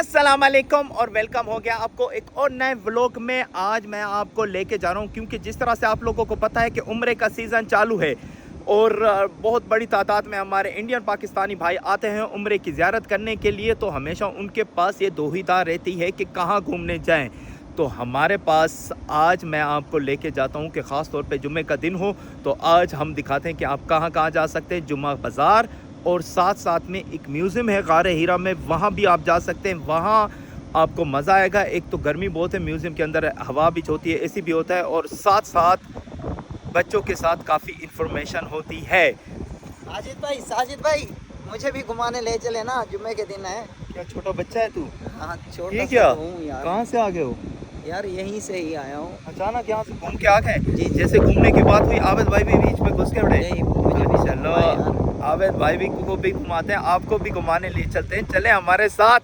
अस्सलाम वालेकुम और वेलकम हो गया आपको एक और नए व्लॉग में। आज मैं आपको लेके जा रहा हूँ क्योंकि जिस तरह से आप लोगों को पता है कि उम्रे का सीज़न चालू है और बहुत बड़ी तादाद में हमारे इंडियन पाकिस्तानी भाई आते हैं उम्रे की ज़ियारत करने के लिए। तो हमेशा उनके पास ये दुविधा रहती है कि कहाँ घूमने जाएं। तो हमारे पास आज मैं आपको लेके जाता हूँ कि ख़ास तौर पे जुम्मे का दिन हो तो आज हम दिखाते हैं कि आप कहाँ कहाँ जा सकते हैं। जुम्मा बाज़ार और साथ साथ में एक म्यूज़ियम है गारे हीरा में, वहाँ भी आप जा सकते हैं। वहाँ आपको मज़ा आएगा। एक तो गर्मी बहुत है, म्यूज़ियम के अंदर हवा भी होती है, एसी भी होता है और साथ साथ बच्चों के साथ काफ़ी इन्फॉर्मेशन होती है। साजिद भाई मुझे भी घुमाने ले चले ना, जुम्मे के दिन है। क्या छोटा बच्चा है तू? हाँ छोटा ये क्या यार। कहाँ से आ गए हो? यार यहीं से ही आया हूँ। अचानक यहाँ से घूम के आ गए? जी जैसे घूमने की बात हुई आबिद भाई भी बीच में घुस के उड़े। चलो आबिद भाई भी को भी घुमाते हैं, आपको भी घुमाने ले चलते हैं, चले हमारे साथ।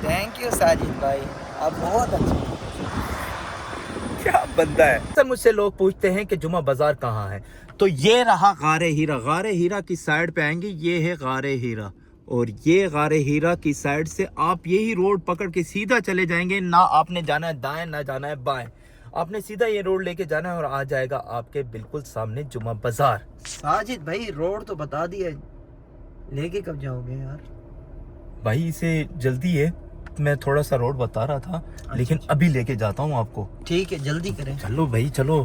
थैंक यू साजिद भाई, आप बहुत अच्छे। क्या बंदा है। सर मुझसे लोग पूछते हैं कि जुमा बाजार कहाँ है, तो ये रहा गारे हीरा। गारे हीरा की साइड पे आएंगे, ये है गारे हीरा और ये गारे हीरा की साइड से आप यही रोड पकड़ के सीधा चले जाएंगे। ना आपने जाना है दाएं ना जाना है बाएं, आपने सीधा ये रोड लेके जाना है और आ जाएगा आपके बिल्कुल सामने जुमा बाजार। साजिद भाई रोड तो बता दिया, लेके कब जाओगे यार? भाई इसे जल्दी है, मैं थोड़ा सा रोड बता रहा था लेकिन अभी लेके जाता हूँ आपको। ठीक है जल्दी करें। चलो भाई चलो,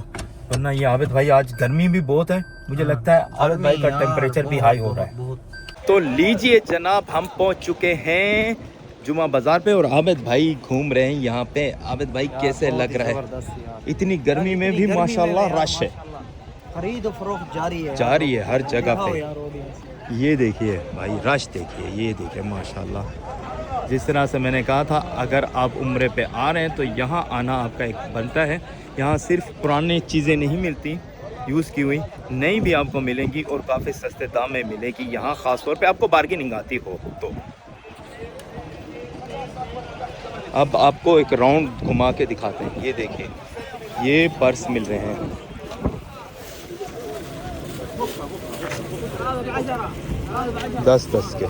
वरना ये आबिद भाई आज गर्मी भी बहुत है, मुझे लगता है आबिद भाई का टेम्परेचर भी हाई हो रहा है। तो लीजिए जनाब, हम पहुंच चुके हैं जुमा बाजार पे और आबिद भाई घूम रहे हैं यहाँ पे। आबिद भाई कैसे लग रहा है? इतनी गर्मी में भी माशाल्लाह रश है, खरीद फरोख्त जारी है हर जगह पे। ये देखिए भाई रश देखिए, ये देखिए माशाल्लाह। जिस तरह से मैंने कहा था अगर आप उम्रे पे आ रहे हैं तो यहाँ आना आपका एक बनता है। यहाँ सिर्फ पुरानी चीज़ें नहीं मिलती, यूज़ की हुई नई भी आपको मिलेंगी और काफ़ी सस्ते दाम में मिलेगी। यहाँ ख़ास तौर पे आपको बार्गेनिंग आती हो तो। अब आपको एक राउंड घुमा के दिखाते हैं। ये देखिए ये पर्स मिल रहे हैं, दस के।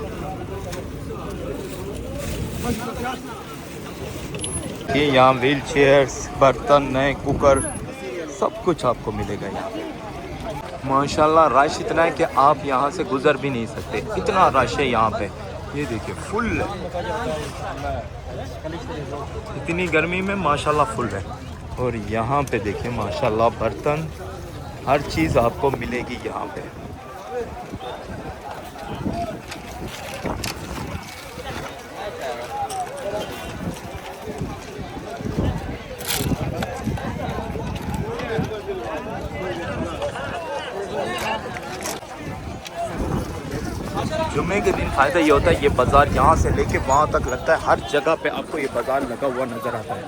ये यहाँ व्हील चेयर्स, बर्तन, नए कुकर, सब कुछ आपको मिलेगा यहाँ पे। माशाल्लाह रश इतना है कि आप यहाँ से गुजर भी नहीं सकते, इतना रश है यहाँ पे। ये देखिए फुल है, इतनी गर्मी में माशाल्लाह फुल है। और यहाँ पे देखिए माशाल्लाह बर्तन, हर चीज़ आपको मिलेगी यहाँ पे। जुम्मे के दिन फ़ायदा ये होता है, ये बाज़ार यहाँ से लेके वहाँ तक लगता है, हर जगह पे आपको ये बाज़ार लगा हुआ नज़र आता है।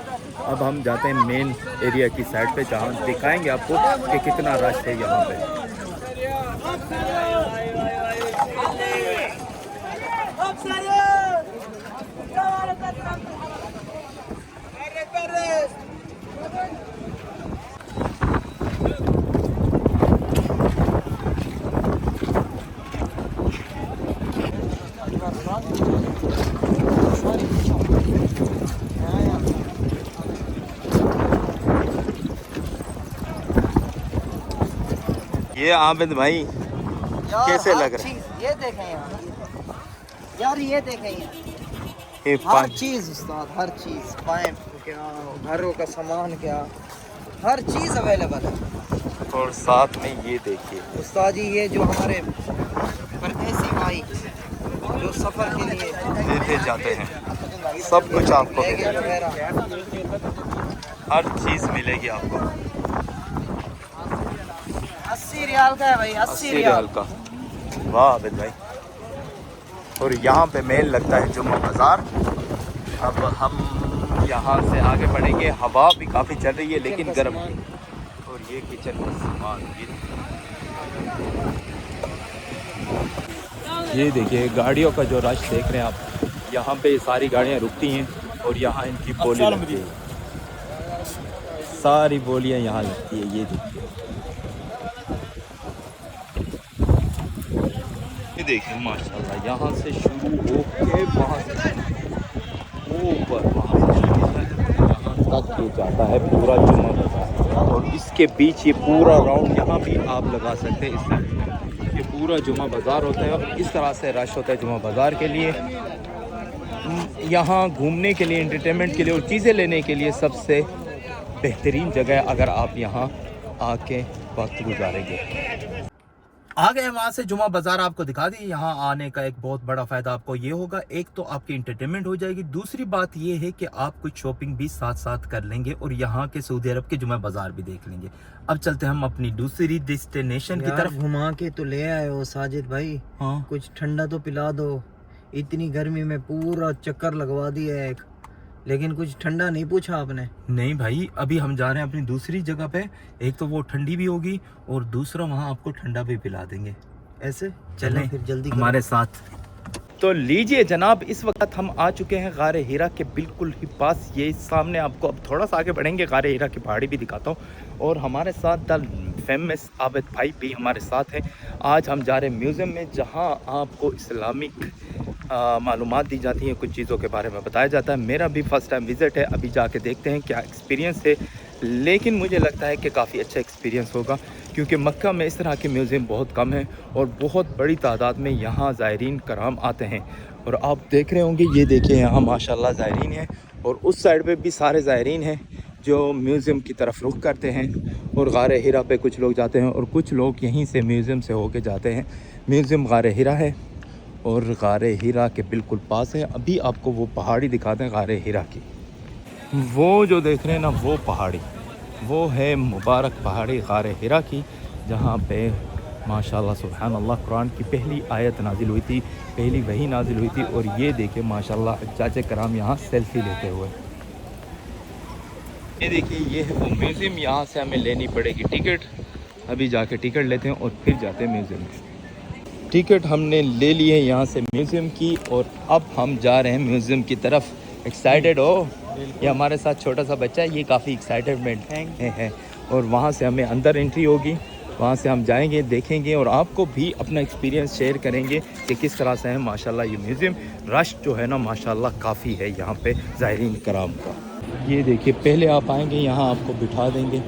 अब हम जाते हैं मेन एरिया की साइड पे जहाँ दिखाएंगे आपको कि कितना रश है यहाँ पे। ये आबिद भाई कैसे लग रहा है? ये देखें यार, ये देखें हर चीज़ उस्ताद, हर चीज़, पाइप क्या, घरों का सामान क्या, हर चीज़ अवेलेबल है। और साथ में ये देखिए उस्ताद जी, ये जो हमारे परदेसी भाई जो सफ़र के लिए लेते जाते हैं, सब कुछ आपको मिलेगा, हर चीज़ मिलेगी आपको। 80 रियाल का है भाई, 80 रियाल का। वाह आबिद भाई। और यहाँ पे मेल लगता है जुम्मा बाज़ार। अब हम यहाँ से आगे बढ़ेंगे, हवा भी काफ़ी चल रही है लेकिन गर्म है। और ये किचन का सामान, ये देखिए गाड़ियों का जो रश देख रहे हैं आप, यहाँ पे सारी गाड़ियाँ रुकती हैं और यहाँ इनकी बोली लगती है, सारी बोलियाँ यहाँ लगती है। ये देखिए, ये देखिए माशाल्लाह, यहाँ से शुरू होके वहाँ से ऊपर तक ये जाता है पूरा जुमा बाज़ार, और इसके बीच ये पूरा राउंड यहाँ भी आप लगा सकते हैं। इस साइड में ये पूरा जुमा बाज़ार होता है और इस तरह से रश होता है जुमा बाज़ार के लिए। यहाँ घूमने के लिए, एंटरटेनमेंट के लिए और चीज़ें लेने के लिए सबसे बेहतरीन जगह है अगर आप यहाँ आके वक्त गुजारेंगे। आ गए वहाँ से जुमा बाज़ार आपको दिखा दी। यहाँ आने का एक बहुत बड़ा फ़ायदा आपको ये होगा, एक तो आपकी इंटरटेनमेंट हो जाएगी, दूसरी बात ये है कि आप कुछ शॉपिंग भी साथ साथ कर लेंगे और यहाँ के सऊदी अरब के जुमा बाज़ार भी देख लेंगे। अब चलते हैं हम अपनी दूसरी डेस्टिनेशन की तरफ। घुमा के तो ले आए हो साजिद भाई, हाँ कुछ ठंडा तो पिला दो। इतनी गर्मी में पूरा चक्कर लगवा दिया एक, लेकिन कुछ ठंडा नहीं पूछा आपने। नहीं भाई, अभी हम जा रहे हैं अपनी दूसरी जगह पे, एक तो वो ठंडी भी होगी और दूसरा वहाँ आपको ठंडा भी पिला देंगे। ऐसे चलें फिर जल्दी हमारे साथ। तो लीजिए जनाब, इस वक्त हम आ चुके हैं गारे हीरा के बिल्कुल ही पास। ये सामने आपको, अब थोड़ा सा आगे बढ़ेंगे, गारे हीरा की पहाड़ी भी दिखाता हूँ और हमारे साथ द फेमस आबिद भाई भी हमारे साथ हैं। आज हम जा रहे हैं म्यूज़ियम में, जहाँ आपको इस्लामिक मालूमात दी जाती हैं, कुछ चीज़ों के बारे में बताया जाता है। मेरा भी फ़र्स्ट टाइम विज़िट है, अभी जाके देखते हैं क्या एक्सपीरियंस है, लेकिन मुझे लगता है कि काफ़ी अच्छा एक्सपीरियंस होगा क्योंकि मक्का में इस तरह के म्यूज़ियम बहुत कम हैं और बहुत बड़ी तादाद में यहाँ ज़ायरीन कराम आते हैं। और आप देख रहे होंगे, ये देखिए यहाँ माशाल्लाह ज़ायरीन है और उस साइड पे भी सारे ज़ायरीन हैं जो म्यूज़ियम की तरफ रुख करते हैं और गारे हीरा पे कुछ लोग जाते हैं और कुछ लोग यहीं से म्यूज़ियम से होके जाते हैं। म्यूज़ियम गारे हीरा है और गारे हीरा के बिल्कुल पास है। अभी आपको वो पहाड़ी दिखाते हैं गारे हीरा की। वो जो देख रहे हैं ना, वो पहाड़ी, वो है मुबारक पहाड़ी गारे हीरा की, जहाँ पे माशाल्लाह सुभान अल्लाह कुरान की पहली आयत नाजिल हुई थी, पहली वही नाजिल हुई थी। और ये देखिए माशाल्लाह चाचे कराम यहाँ सेल्फ़ी लेते हुए। ये देखिए ये है वो म्यूज़ियम, यहाँ से हमें लेनी पड़ेगी टिकट। अभी जाके टिकट लेते हैं और फिर जाते हैं म्यूज़ियम में। टिकट हमने ले ली है यहाँ से म्यूज़ियम की और अब हम जा रहे हैं म्यूज़ियम की तरफ। एक्साइटेड हो? ये हमारे साथ छोटा सा बच्चा है, ये काफ़ी एक्साइटेडमेंट है। और वहाँ से हमें अंदर एंट्री होगी, वहाँ से हम जाएंगे, देखेंगे और आपको भी अपना एक्सपीरियंस शेयर करेंगे कि किस तरह से है माशाल्लाह ये म्यूज़ियम। रश जो है ना माशाल्लाह काफ़ी है यहाँ पे ज़ायरीन कराम का। ये देखिए, पहले आप आएंगे, यहाँ आपको बिठा देंगे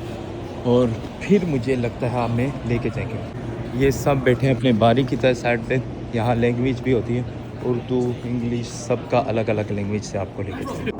और फिर मुझे लगता है हमें लेके जाएंगे। ये सब बैठे हैं अपने बारी की तरह साइड पे। यहाँ लैंग्वेज भी होती है, उर्दू, इंग्लिश, सबका अलग अलग लैंग्वेज से आपको लेके जाएंगे।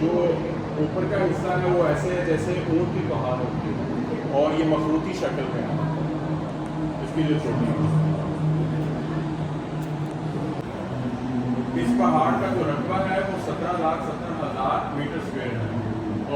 जो ऊपर का हिस्सा है वो ऐसे है जैसे ऊँट की पहाड़ होती है और ये मखरूती शक्ल में है, इसकी जो चोटी है। इस पहाड़ का जो रकबा है वो 17,70,000 मीटर स्क्वायर है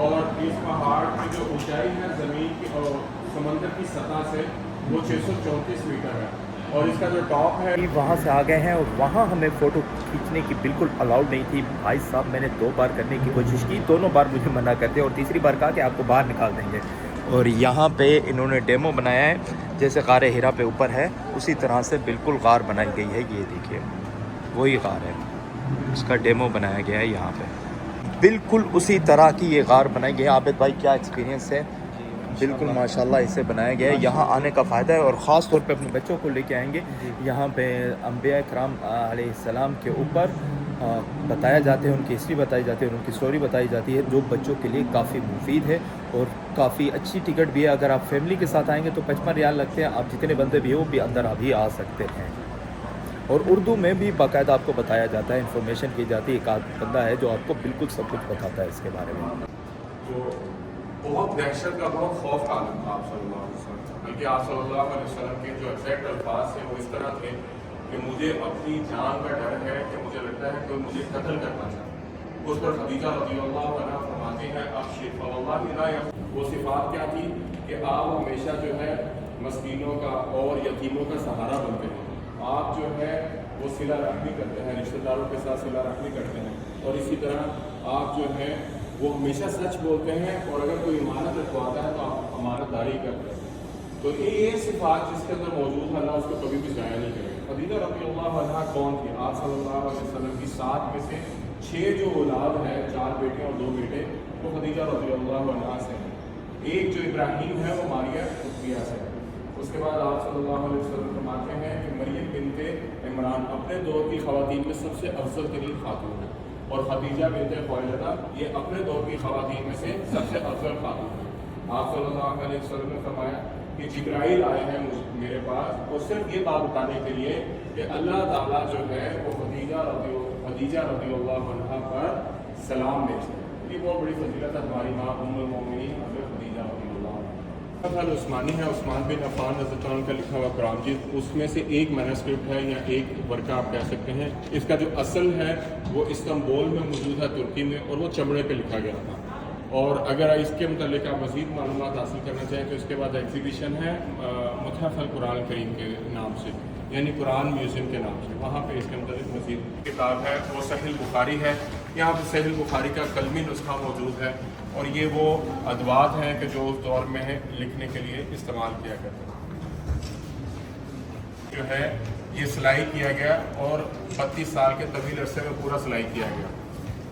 और इस पहाड़ की जो ऊंचाई है ज़मीन की और समंदर की सतह से वो 634 मीटर है और इसका जो टॉप है। वहाँ से आ गए हैं और वहाँ हमें फ़ोटो खींचने की बिल्कुल अलाउड नहीं थी। भाई साहब, मैंने 2 बार करने की कोशिश की, दोनों बार मुझे मना कर दिया और तीसरी बार कहा कि आपको बाहर निकाल देंगे। और यहाँ पे इन्होंने डेमो बनाया है, जैसे गारे हीरा पे ऊपर है उसी तरह से बिल्कुल गार बनाई गई है। ये देखिए वही गार है, उसका डेमो बनाया गया है यहाँ पे, बिल्कुल उसी तरह की ये गार बनाई गई है। आबिद भाई क्या एक्सपीरियंस है? बिल्कुल माशाल्लाह इसे बनाया गया है। यहाँ आने का फ़ायदा है और ख़ास तौर पे अपने बच्चों को लेके आएंगे। यहाँ पे अंबिया कराम अलैहिस्सलाम के ऊपर बताया जाते हैं, उनकी हिस्ट्री बताई जाती है, उनकी स्टोरी बताई जाती है, जो बच्चों के लिए काफ़ी मुफीद है और काफ़ी अच्छी टिकट भी है। अगर आप फैमिली के साथ आएंगे तो 55 रियाल लगते हैं। आप जितने बंदे भी हो भी अंदर अभी आ सकते हैं। और उर्दू में भी बाकायदा आपको बताया जाता है, इन्फॉर्मेशन की जाती है। एक आध बंदा है जो आपको बिल्कुल सब कुछ बताता है इसके बारे में। जो बहुत दहशत का, बहुत खौफ का आलम था आप सल्लल्लाहु अलैहि वसल्लम, बल्कि आप सल्लल्लाहु अलैहि वसल्लम के जो एग्जैक्ट अल्फाज थे वो इस तरह थे कि मुझे अपनी जान का डर है, कि मुझे लगता है कि मुझे कत्ल करना चाहता। उस पर खदीजा रज़ियल्लाहु अन्हा फरमाती हैं, आप शिफ़ा वो सिफ़ात क्या थी कि आप हमेशा जो है मस्कीनों का और यतीमों का सहारा बनते हैं। आप जो है वो सिला रहमी करते हैं, रिश्तेदारों के साथ सिला रहमी करते हैं और इसी तरह आप जो है वो हमेशा सच बोलते हैं और अगर कोई इमानत रखवाता है तो आप अमानतदारी करते हैं। तो ये सिफात जिसके अंदर मौजूद है, अल्लाह उसको कभी भी ज़ाया नहीं करेगा। खदीजा रज़ियल्लाहु अन्हा कौन थी? आप सल्लल्लाहु अलैहि वसल्लम की 7 में से 6 जो औलाद है, 4 बेटे और 2 बेटे, वो खदीजा रज़ियल्लाहु अन्हा से हैं। एक जो इब्राहीम है वो मारिया कुतबिया से है। उसके बाद आप सल्लल्लाहु अलैहि वसल्लम फरमाते हैं कि मरियम बिनते इमरान अपने दौर की ख़वातीन में सबसे अफजल तरीन खातून है, और खदीजा बिनते खुवैलिदा ये अपने दौर की ख़वातीन में से सबसे अफजल खातून है। आप सल्लल्लाहु अलैहि वसल्लम ने फरमाया कि जिब्राइल आए हैं मेरे पास, और सिर्फ ये बात बताने के लिए कि अल्लाह ताला जो है वो खदीजा रज़ियल्लाहु अन्हा पर सलाम भेजते हैं। ये बहुत बड़ी फजीलत है हमारी माँ उम्मुल मोमिनीन हज़रत खदीजा रज़ियल्लाहु अन्हा। उस्मानी है, उस्मान बिन अफ़ान रज़ियल्लाहु अन्हु का लिखा हुआ कुरान मजीद, उसमें से एक मैनस्क्रिप्ट है या एक वर्का आप कह सकते हैं। इसका जो असल है वो इस्तांबुल में मौजूद है, तुर्की में, और वो चमड़े पे लिखा गया था। और अगर इसके मतलब आप मज़ीद मालूमात हासिल करना चाहें तो इसके बाद एग्जीबिशन है मुतहफ़ अल कुरान करीम के नाम से, यानी कुरान म्यूज़ियम के नाम से, वहाँ पे इसके मतलब मज़ीद किताब है। वो सहीह बुखारी है, यहाँ पे सहीह बुखारी का कलमी नुस्खा मौजूद है, और ये वो अदवात हैं कि जो उस दौर में लिखने के लिए इस्तेमाल किया करते हैं। जो है ये सिलाई किया गया, और 32 साल के तवील अरसे में पूरा सिलाई किया गया,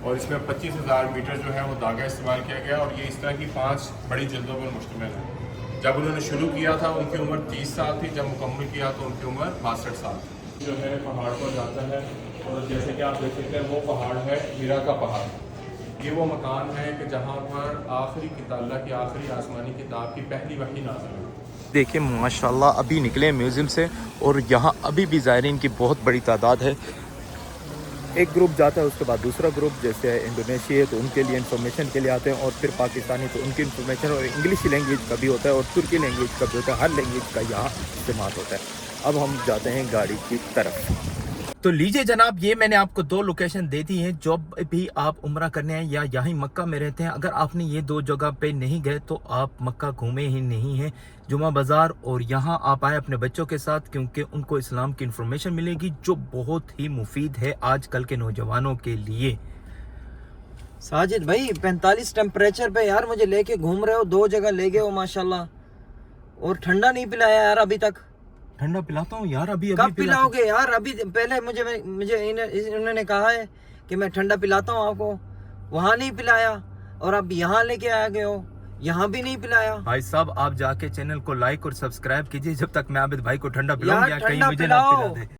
और इसमें 25,000 मीटर जो है वो धागा इस्तेमाल किया गया, और ये इस तरह की 5 बड़ी जल्दों पर मुश्तमिल है। जब उन्होंने शुरू किया था उनकी उम्र 30 साल थी, जब मुकम्मल किया तो उनकी उम्र 62 साल थी। जो है पहाड़ पर जाता है, और जैसे कि आप देख सकते हैं वो पहाड़ है हीरा का पहाड़। ये वो मकान है कि जहाँ पर आखिरी किताब, अल्लाह की आखिरी आसमानी किताब की पहली वही नाज़िल हुई। देखिए माशाल्लाह अभी निकले म्यूज़ियम से, और यहाँ अभी भी ज़ायरीन की बहुत बड़ी तादाद है। एक ग्रुप जाता है, उसके बाद दूसरा ग्रुप, जैसे इंडोनेशिया तो उनके लिए इन्फॉर्मेशन के लिए आते हैं, और फिर पाकिस्तानी तो उनकी इन्फॉर्मेशन, और इंग्लिश लैंग्वेज का भी होता है, और तुर्की लैंग्वेज का भी होता है। हर लैंग्वेज का यहाँ इस्तेमाल होता है। अब हम जाते हैं गाड़ी की तरफ। तो लीजिए जनाब, ये मैंने आपको 2 लोकेशन दे दी हैं। जब भी आप उम्रा करने हैं या यहाँ मक्का में रहते हैं, अगर आपने ये 2 जगह पे नहीं गए तो आप मक्का घूमे ही नहीं हैं। जुमा बाज़ार, और यहाँ आप आए अपने बच्चों के साथ, क्योंकि उनको इस्लाम की इन्फॉर्मेशन मिलेगी जो बहुत ही मुफीद है आजकल के नौजवानों के लिए। साजिद भाई 45 टेम्परेचर पे यार मुझे लेके घूम रहे हो, 2 जगह ले गए हो माशाल्लाह, और ठंडा नहीं पिलाया यार अभी तक। ठंडा पिलाता हूँ यार, अभी कब पिलाओगे यार? अभी पहले मुझे इन्होंने कहा है कि मैं ठंडा पिलाता हूँ आपको, वहाँ नहीं पिलाया, और अब यहाँ लेके आ गए हो, यहाँ भी नहीं पिलाया। भाई साहब आप जाके चैनल को लाइक और सब्सक्राइब कीजिए, जब तक मैं आबिद भाई को ठंडा पिलाऊं या कहीं मुझे ना पिला दे।